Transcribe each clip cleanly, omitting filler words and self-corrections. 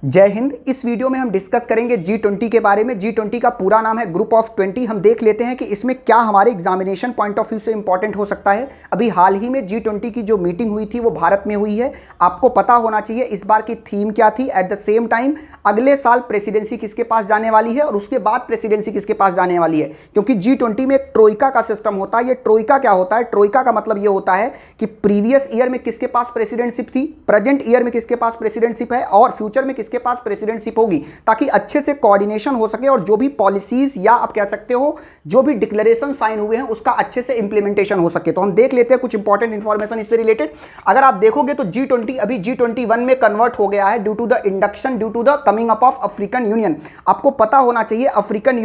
जय हिंद। इस वीडियो में हम डिस्कस करेंगे G20 के बारे में। G20 का पूरा नाम है ग्रुप ऑफ 20। हम देख लेते हैं कि इसमें क्या हमारे एग्जामिनेशन पॉइंट ऑफ व्यू से इंपॉर्टेंट हो सकता है। अभी हाल ही में G20 की जो मीटिंग हुई थी वो भारत में हुई है। आपको पता होना चाहिए इस बार की थीम क्या थी। एट द सेम टाइम अगले साल प्रेसिडेंसी किसके पास जाने वाली है और उसके बाद प्रेसिडेंसी किसके पास जाने वाली है, क्योंकि G20 में एक ट्रोइका का सिस्टम होता है। ये ट्रोइका क्या होता है? ट्रोइका का मतलब ये होता है कि प्रीवियस ईयर में किसके पास प्रेसिडेंटशिप थी, प्रेजेंट ईयर में किसके पास प्रेसिडेंटशिप है और फ्यूचर में किसके पास प्रेसिडेंटशिप होगी, ताकि अच्छे से कोऑर्डिनेशन हो सके और जो भी पॉलिसीज या आप कह सकते हो जो भी डिक्लेरेशन साइन हुए हैं उसका अच्छे से इंप्लीमेंटेशन हो सके। तो हम देख लेते हैं कुछ इंपॉर्टेंट इंफॉर्मेशन इससे रिलेटेड। अगर आप देखोगे तो G20 अभी G21 में कन्वर्ट हो गया है due to the induction, due to the coming up of African Union. आपको पता होना चाहिए अफ्रीकन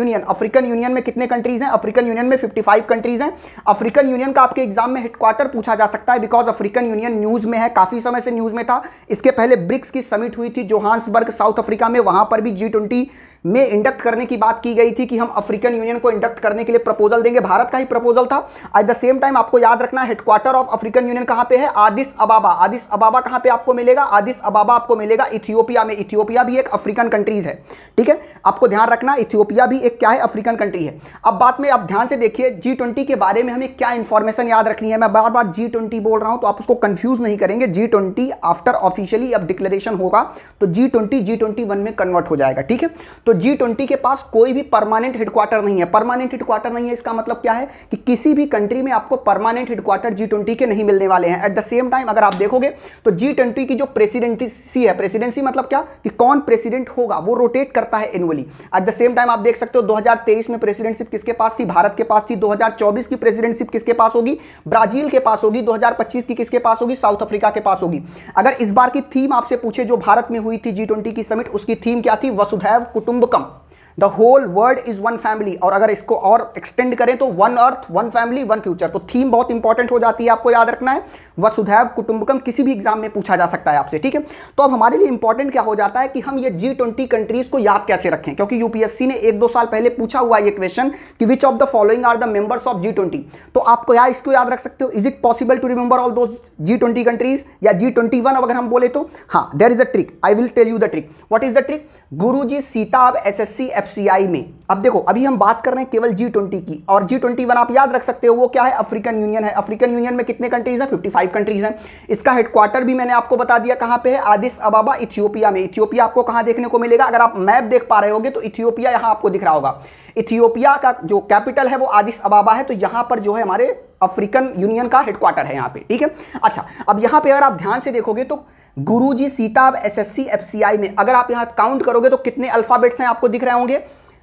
यूनियन में कितने कंट्रीज हैं? अफ्रीकन यूनियन में 55 कंट्रीज हैं। अफ्रीकन यूनियन का आपके एग्जाम में हेडक्वार्टर पूछा जा सकता है, बिकॉज अफ्रीकन यूनियन न्यूज में है, काफी समय से न्यूज में था। इसके पहले ब्रिक्स की समिट हुई थी जोहान्सबर्ग साउथ अफ्रीका में, वहां पर भी G20 में इंडक्ट करने की बात की गई थी कि हम अफ्रीकन यूनियन को इंडक्ट करने के लिए प्रपोजल देंगे। भारत का ही प्रपोजल था। एट द सेम टाइम आपको याद रखना हेडक्वार्टर ऑफ अफ्रीकन यूनियन कहां पे है? आदिस अबाबा। आदिस अबाबा कहां पे आपको मिलेगा? आदिस अबाबा आपको मिलेगा इथियोपिया में। इथियोपिया भी एक अफ्रीकन कंट्रीज है, ठीक है, आपको ध्यान रखना इथियोपिया भी एक क्या है? अफ्रीकन कंट्री है। अब बात में आप ध्यान से देखिए G20 के बारे में हमें क्या इंफॉर्मेशन याद रखनी है। मैं बार बार G20 बोल रहा हूं तो आप उसको कंफ्यूज नहीं करेंगे। G20 आफ्टर ऑफिशियली अब डिक्लेरेशन होगा तो G20 G21 में कन्वर्ट हो जाएगा, ठीक है। तो G20 के पास कोई भी परमानेंट हेडक्वार्टर नहीं है। परमानेंट हेडक्वार्टर नहीं है इसका मतलब क्या है कि किसी भी कंट्री में आपको परमानेंट हेडक्वार्टर G20 के नहीं मिलने वाले हैं। एट द सेम टाइम अगर आप देखोगे तो G20 की जो प्रेसिडेंसी है, प्रेसिडेंसी मतलब क्या कि कौन प्रेसिडेंट होगा, वो रोटेट करता है annually. Eight the same time आप देख सकते हो 2023 में प्रेसिडेंटशिप किसके पास थी? भारत के पास थी। 2024 की प्रेसिडेंटशिप किसके पास होगी? ब्राजील के पास होगी। 2025 की किसके पास होगी? साउथ अफ्रीका के पास होगी। अगर इस बार की थीम आपसे पूछे जो भारत में हुई थी G20 की समिट, उसकी थीम क्या थी? वसुधैव कुटुंबकम, the whole world is one family. और अगर इसको और एक्सटेंड करें तो one earth one family one future. तो थीम बहुत इंपॉर्टेंट हो जाती है, आपको याद रखना है। वसुधैव कुटुंबकम किसी भी एग्जाम में पूछा जा सकता है आपसे, ठीक है। तो अब हमारे लिए इंपॉर्टेंट क्या हो जाता है कि हम ये G20 कंट्रीज को याद कैसे रखें, क्योंकि यूपीएससी ने 1-2 साल पहले पूछा हुआ ये क्वेश्चन कि which of the following are the members of G20। तो आपको या इसको याद रख सकते हो, is it possible to remember all those G20 countries या G21 अगर हम बोले तो? हाँ, there is a trick, I will tell you the trick. What is the trick? गुरुजी सीताब SSC FCI में, अब देखो अभी हम बात कर रहे हैं केवल G20 की, और G21 आप याद रख सकते हो वो क्या है? अफ्रीकन यूनियन है। अफ्रीकन यूनियन में कितने कंट्रीज हैं? 55 कंट्रीज हैं। इसका हेडक्वार्टर भी मैंने आपको बता दिया कहां पे है? आदिस अबाबा इथियोपिया में। इथियोपिया आपको कहां देखने को मिलेगा? अगर आप मैप देख पा रहे होगे तो इथियोपिया यहां आपको दिख रहा होगा। इथियोपिया का जो कैपिटल है वो आदिस अबाबा है। तो यहां पर जो है हमारे अफ्रीकन यूनियन का हेडक्वार्टर है यहां पे, ठीक है। अच्छा, अब यहां पे अगर आप ध्यान से देखोगे तो गुरुजी सीताब SSC FCI में अगर आप यहां काउंट करोगे तो कितने अल्फाबेट्स हैं आपको दिख रहे होंगे?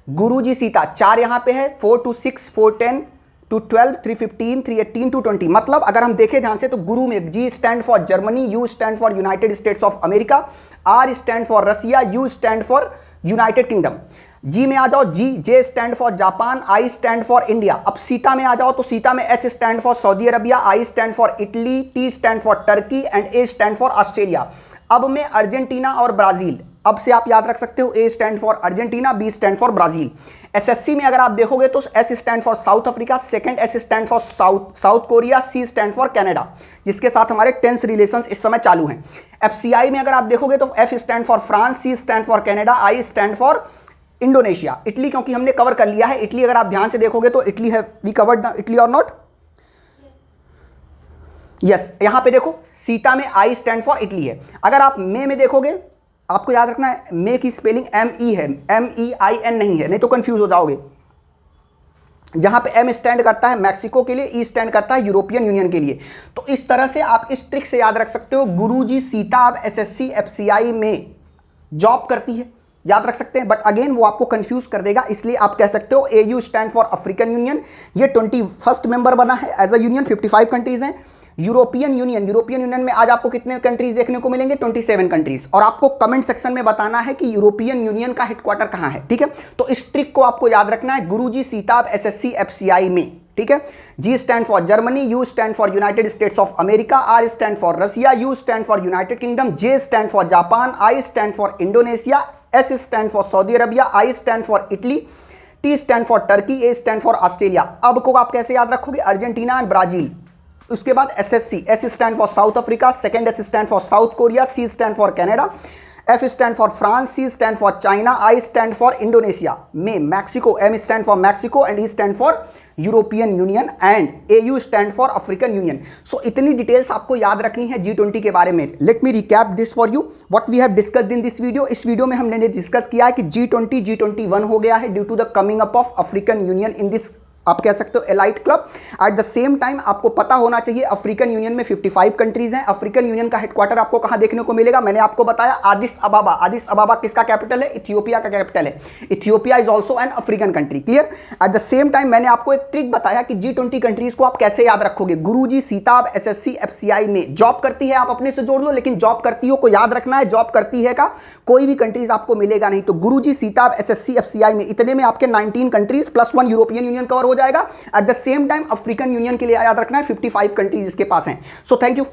गुरुजी सीता 4 यहां पे है, 4 to 6, 4 10 to 12, 315, 318 to 20। मतलब अगर हम देखें ध्यान से तो गुरु में G stand for Germany, U stand for United States of America, R stand for Russia, U stand for United Kingdom. G में आ जाओ J stand for Japan, I stand for India. अब सीता में आ जाओ तो सीता में S stand for Saudi Arabia, I stand for Italy, T stand for Turkey and A stand for Australia. अब में अर्जेंटीना और ब्राजील, अब से आप याद रख सकते हो A stand for Argentina, B stand for Brazil. SSC में अगर आप देखोगे तो S stand for South Africa, second S stand for south Korea, C stand for Canada, जिसके साथ हमारे टेंस रिलेशंस इस समय चालू हैं। FCI में अगर आप देखोगे तो F stand for France, C stand for Canada, I stand for Indonesia. Italy क्योंकि हमने कवर कर लिया है, इटली अगर आप ध्यान से देखोगे तो इटली है, वी कवर्ड इटली और नॉट? यस, यहां पे देखो सीता में I स्टैंड फॉर इटली है। अगर आप मे में देखोगे, आपको याद रखना है मे की स्पेलिंग ME है, MEIN नहीं है, नहीं तो कंफ्यूज हो जाओगे। जहां पे M स्टैंड करता है मैक्सिको के लिए, E स्टैंड करता है यूरोपियन यूनियन के लिए। तो इस तरह से आप इस ट्रिक से याद रख सकते हो। गुरुजी सीताब SSC FCI में जॉब करती है, याद रख सकते हैं, बट अगेन वो आपको कंफ्यूज कर देगा, इसलिए आप कह सकते हो AU stand for African union. ये 21st मेंबर बना है एज अ यूनियन, 55 कंट्रीज हैं। यूरोपियन यूनियन में आज आपको कितने कंट्रीज देखने को मिलेंगे? 27 कंट्रीज। और आपको कमेंट सेक्शन में बताना है कि यूरोपियन यूनियन का हेडक्वार्टर कहां है, ठीक है। तो इस ट्रिक को आपको याद रखना है गुरुजी सीताब SSC FCI में, ठीक है। G stand for Germany, U stand for United States of America, R stand for Russia, U stand for United Kingdom, J stand for Japan, I stand for Indonesia, S stand for Saudi Arabia, I stand for Italy, T stand for Turkey, A stand for Australia. अब को आप कैसे याद रखोगे? Argentina and Brazil. उसके बाद SSC, S stand for South Africa, second S stand for south Korea, C stand for Canada, F stand for France, C stand for China, I stand for Indonesia, में मैक्सिको, M stand for Mexico and E stand for European Union and AU stand for African Union. So इतनी details आपको याद रखनी है G20 के बारे में। Let me recap this for you what we have discussed in this video. इस video में हमने डिस्कस किया है कि G20 G21 हो गया है due to the coming up of African Union in this, आप कह सकते हो, elite club. At the same time आपको पता होना चाहिए अफ्रीकन यूनियन में 55 कंट्रीज हैं। अफ्रीकन यूनियन का हेडक्वार्टर आपको कहां देखने को मिलेगा? मैंने आपको बताया आदिस अबाबा। आदिस अबाबा किसका कैपिटल है? इथियोपिया का कैपिटल है। Ethiopia is also an African country. Clear? Eight the same time मैंने आपको एक ट्रिक बताया कि G20 कंट्रीज को आप कैसे याद रखोगे। गुरुजी सीताब SSC FCI में जॉब करती है, आप अपने से जोड़ लो, लेकिन जॉब करती हो को याद रखना है। जॉब करती है का कोई भी कंट्रीज आपको मिलेगा नहीं। तो गुरुजी सीताब SSC FCI में इतने में आपके 19 countries plus 1 European union cover हो जाएगा। Eight the same time African union के लिए याद रखना है 55 कंट्रीज इसके पास हैं। So thank you.